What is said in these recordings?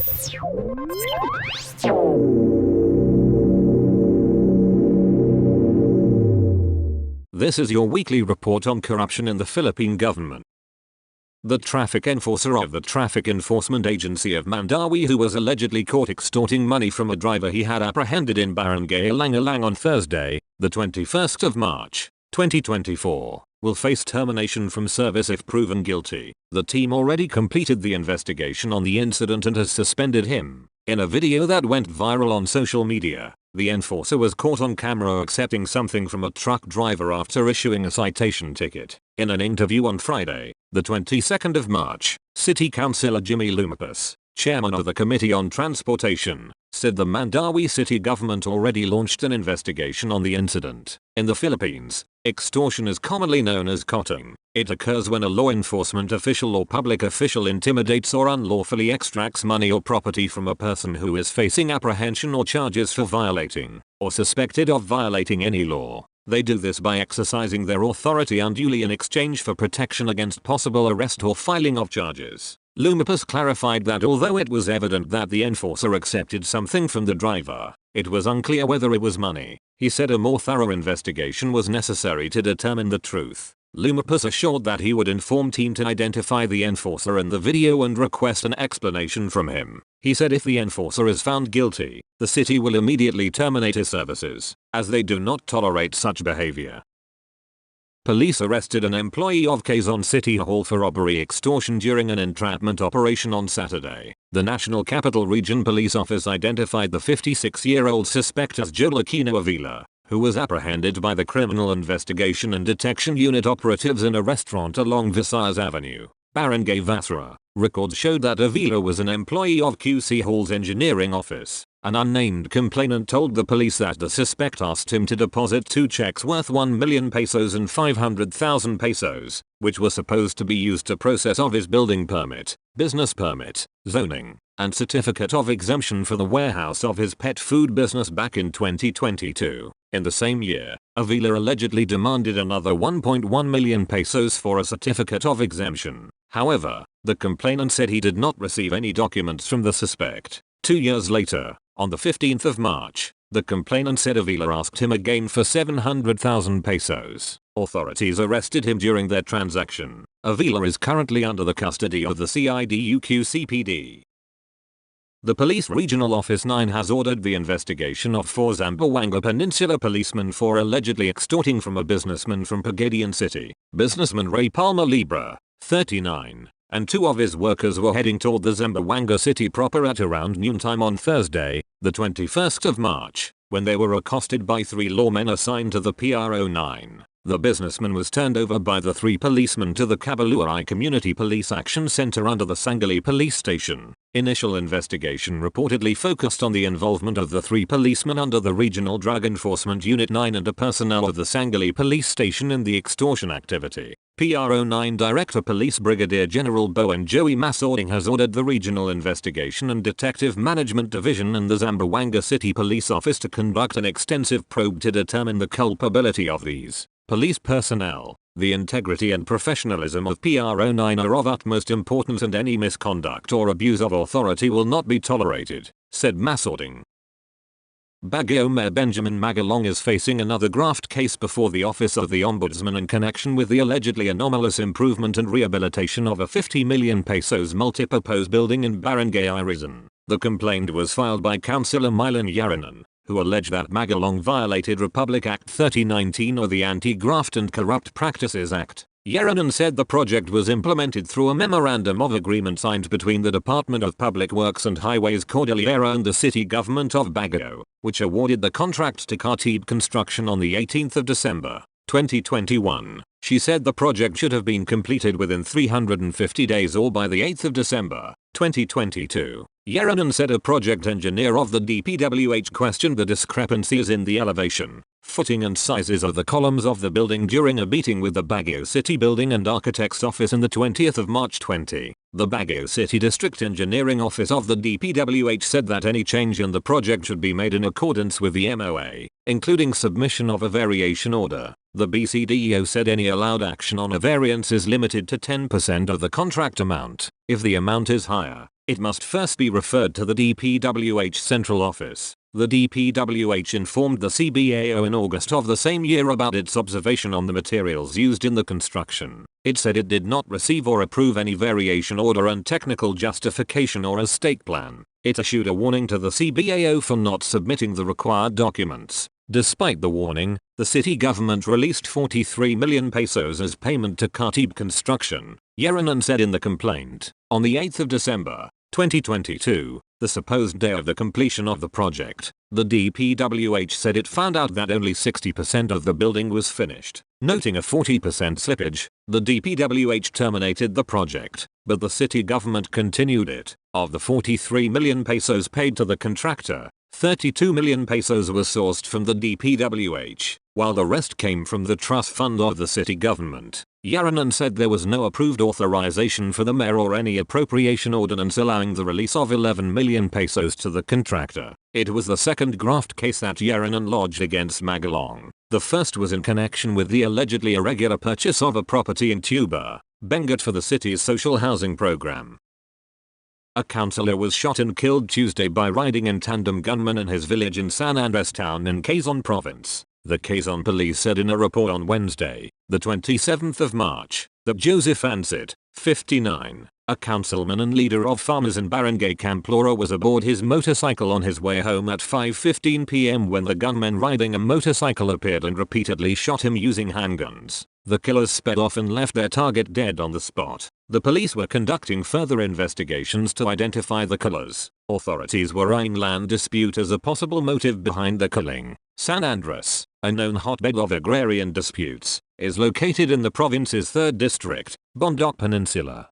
This is your weekly report on corruption in the Philippine government. The traffic enforcer of the Traffic Enforcement Agency of Mandawi, who was allegedly caught extorting money from a driver he had apprehended in Barangay Alang-Alang on Thursday, the 21st of March, 2024, will face termination from service if proven guilty. The team already completed the investigation on the incident and has suspended him. In a video that went viral on social media, the enforcer was caught on camera accepting something from a truck driver after issuing a citation ticket. In an interview on Friday, the 22nd of March, City Councillor Jimmy Lumipis, chairman of the Committee on Transportation, said the Mandawi city government already launched an investigation on the incident. In the Philippines, extortion is commonly known as cotting. It occurs when a law enforcement official or public official intimidates or unlawfully extracts money or property from a person who is facing apprehension or charges for violating, or suspected of violating any law. They do this by exercising their authority unduly in exchange for protection against possible arrest or filing of charges. Lumipis clarified that although it was evident that the enforcer accepted something from the driver, it was unclear whether it was money. He said a more thorough investigation was necessary to determine the truth. Lumipis assured that he would inform team to identify the enforcer in the video and request an explanation from him. He said if the enforcer is found guilty, the city will immediately terminate his services, as they do not tolerate such behavior. Police arrested an employee of Quezon City Hall for robbery extortion during an entrapment operation on Saturday. The National Capital Region Police Office identified the 56-year-old suspect as Joel Aquino Avila, who was apprehended by the Criminal Investigation and Detection Unit operatives in a restaurant along Visayas Avenue, Barangay Vasra. Records showed that Avila was an employee of QC Hall's engineering office. An unnamed complainant told the police that the suspect asked him to deposit 2 checks worth 1 million pesos and 500,000 pesos, which were supposed to be used to process of his building permit, business permit, zoning, and certificate of exemption for the warehouse of his pet food business back in 2022. In the same year, Avila allegedly demanded another 1.1 million pesos for a certificate of exemption. However, the complainant said he did not receive any documents from the suspect. 2 years later, on the 15th of March, the complainant said Avila asked him again for 700,000 pesos. Authorities arrested him during their transaction. Avila is currently under the custody of the CIDUQ-CPD. The Police Regional Office 9 has ordered the investigation of 4 Zamboanga Peninsula policemen for allegedly extorting from a businessman from Pagadian City. Businessman Ray Palma Libra, 39, and 2 of his workers were heading toward the Zamboanga city proper at around noontime on Thursday, the 21st of March, when they were accosted by 3 lawmen assigned to the PRO9. The businessman was turned over by the 3 policemen to the Cabaluay Community Police Action Center under the Sangali Police Station. Initial investigation reportedly focused on the involvement of the 3 policemen under the Regional Drug Enforcement Unit 9 and a personnel of the Sangali Police Station in the extortion activity. PRO9 Director Police Brigadier General Bowen Joey Masording has ordered the Regional Investigation and Detective Management Division and the Zamboanga City Police Office to conduct an extensive probe to determine the culpability of these police personnel. The integrity and professionalism of PRO9 are of utmost importance and any misconduct or abuse of authority will not be tolerated, said Masording. Baguio Mayor Benjamin Magalong is facing another graft case before the Office of the Ombudsman in connection with the allegedly anomalous improvement and rehabilitation of a 50 million pesos multipurpose building in Barangay Irisan. The complaint was filed by Councillor Mylan Yaranan, who alleged that Magalong violated Republic Act 3019 or the Anti-Graft and Corrupt Practices Act. Yaranan said the project was implemented through a memorandum of agreement signed between the Department of Public Works and Highways Cordillera and the city government of Baguio, which awarded the contract to Cartib Construction on the 18th of December, 2021. She said the project should have been completed within 350 days or by the 8th of December, 2022. Yaranan said a project engineer of the DPWH questioned the discrepancies in the elevation, footing and sizes of the columns of the building during a meeting with the Baguio City Building and Architects Office on the 20th of March 20. The Baguio City District Engineering Office of the DPWH said that any change in the project should be made in accordance with the MOA, including submission of a variation order. The BCDEO said any allowed action on a variance is limited to 10% of the contract amount. If the amount is higher, it must first be referred to the DPWH Central Office. The DPWH informed the CBAO in August of the same year about its observation on the materials used in the construction. It said it did not receive or approve any variation order and technical justification or a stake plan. It issued a warning to the CBAO for not submitting the required documents. Despite the warning, the city government released 43 million pesos as payment to Khatib Construction, Yeranan said in the complaint. On the 8th of December, 2022, the supposed day of the completion of the project, the DPWH said it found out that only 60% of the building was finished. Noting a 40% slippage, the DPWH terminated the project, but the city government continued it. Of the 43 million pesos paid to the contractor, 32 million pesos was sourced from the DPWH, while the rest came from the trust fund of the city government. Yeranan said there was no approved authorization for the mayor or any appropriation ordinance allowing the release of 11 million pesos to the contractor. It was the second graft case that Yeranan lodged against Magalong. The first was in connection with the allegedly irregular purchase of a property in Tuba, Benguet for the city's social housing program. A councillor was shot and killed Tuesday by riding in tandem gunmen in his village in San Andres town in Quezon province. The Quezon police said in a report on Wednesday, the 27th of March, that Joseph Ansit, 59, a councilman and leader of farmers in Barangay Camplora was aboard his motorcycle on his way home at 5:15 p.m. when the gunmen riding a motorcycle appeared and repeatedly shot him using handguns. The killers sped off and left their target dead on the spot. The police were conducting further investigations to identify the killers. Authorities were eyeing land dispute as a possible motive behind the killing. San Andres, a known hotbed of agrarian disputes, is located in the province's 3rd district, Bondok Peninsula.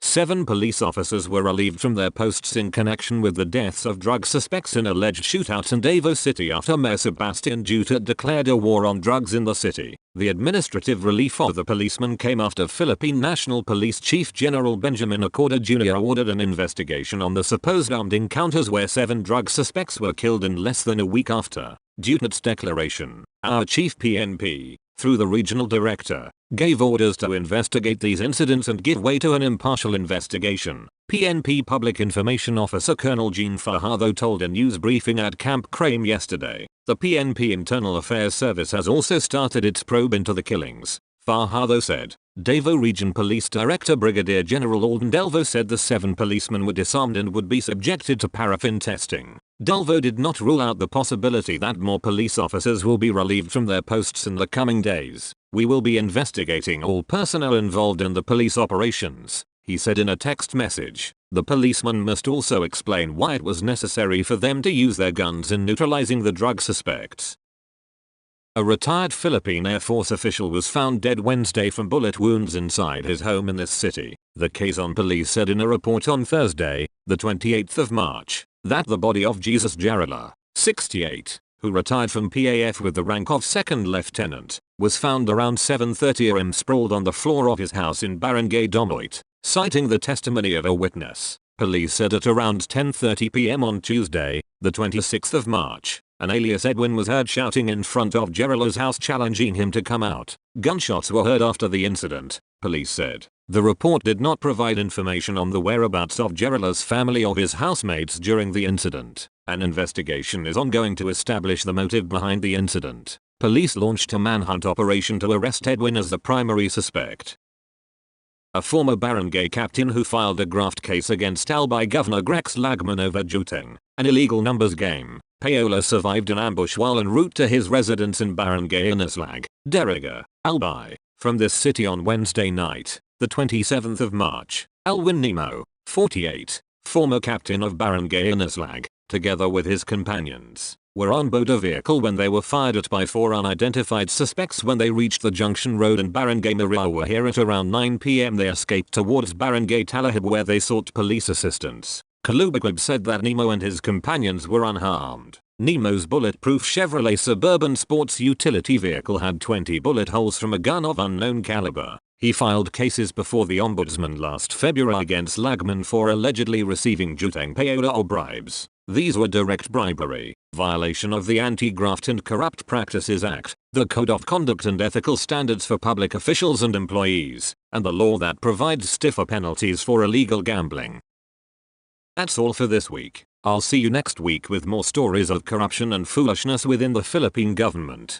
7 police officers were relieved from their posts in connection with the deaths of drug suspects in alleged shootout in Davao City after Mayor Sebastian Duterte declared a war on drugs in the city. The administrative relief of the policemen came after Philippine National Police Chief General Benjamin Acorda Jr. ordered an investigation on the supposed armed encounters where 7 drug suspects were killed in less than a week after Duterte's declaration. Our chief PNP, through the regional director, gave orders to investigate these incidents and give way to an impartial investigation. PNP Public Information Officer Colonel Jean Fajardo told a news briefing at Camp Crame yesterday. The PNP Internal Affairs Service has also started its probe into the killings, Fajardo said. Davao Region Police Director Brigadier General Alden Delvo said the 7 policemen were disarmed and would be subjected to paraffin testing. Delvo did not rule out the possibility that more police officers will be relieved from their posts in the coming days. We will be investigating all personnel involved in the police operations, he said in a text message. The policemen must also explain why it was necessary for them to use their guns in neutralizing the drug suspects. A retired Philippine Air Force official was found dead Wednesday from bullet wounds inside his home in this city. The Quezon police said in a report on Thursday, the 28th of March, that the body of Jesus Jarala, 68, who retired from PAF with the rank of second lieutenant, was found around 7:30 am sprawled on the floor of his house in Barangay Domoit, citing the testimony of a witness. Police said at around 10:30 p.m. on Tuesday, the 26th of March, an alias Edwin was heard shouting in front of Jarala's house challenging him to come out. Gunshots were heard after the incident, police said. The report did not provide information on the whereabouts of Jarala's family or his housemates during the incident. An investigation is ongoing to establish the motive behind the incident. Police launched a manhunt operation to arrest Edwin as the primary suspect. A former barangay captain who filed a graft case against Albay Governor Grex Lagman over Juteng, an illegal numbers game, Payola survived an ambush while en route to his residence in Barangay Inislag, Deriga, Albay. From this city on Wednesday night, the 27th of March, Alwin Nemo, 48, former captain of Barangay Inislag, together with his companions, were on board a vehicle when they were fired at by 4 unidentified suspects. When they reached the junction road in Barangay Marawa at around 9 p.m. they escaped towards Barangay Talahib where they sought police assistance. Kalubagwib said that Nemo and his companions were unharmed. Nemo's bulletproof Chevrolet Suburban sports utility vehicle had 20 bullet holes from a gun of unknown caliber. He filed cases before the ombudsman last February against Lagman for allegedly receiving juteng payola or bribes. These were direct bribery, violation of the Anti-Graft and Corrupt Practices Act, the Code of Conduct and Ethical Standards for Public Officials and Employees, and the law that provides stiffer penalties for illegal gambling. That's all for this week. I'll see you next week with more stories of corruption and foolishness within the Philippine government.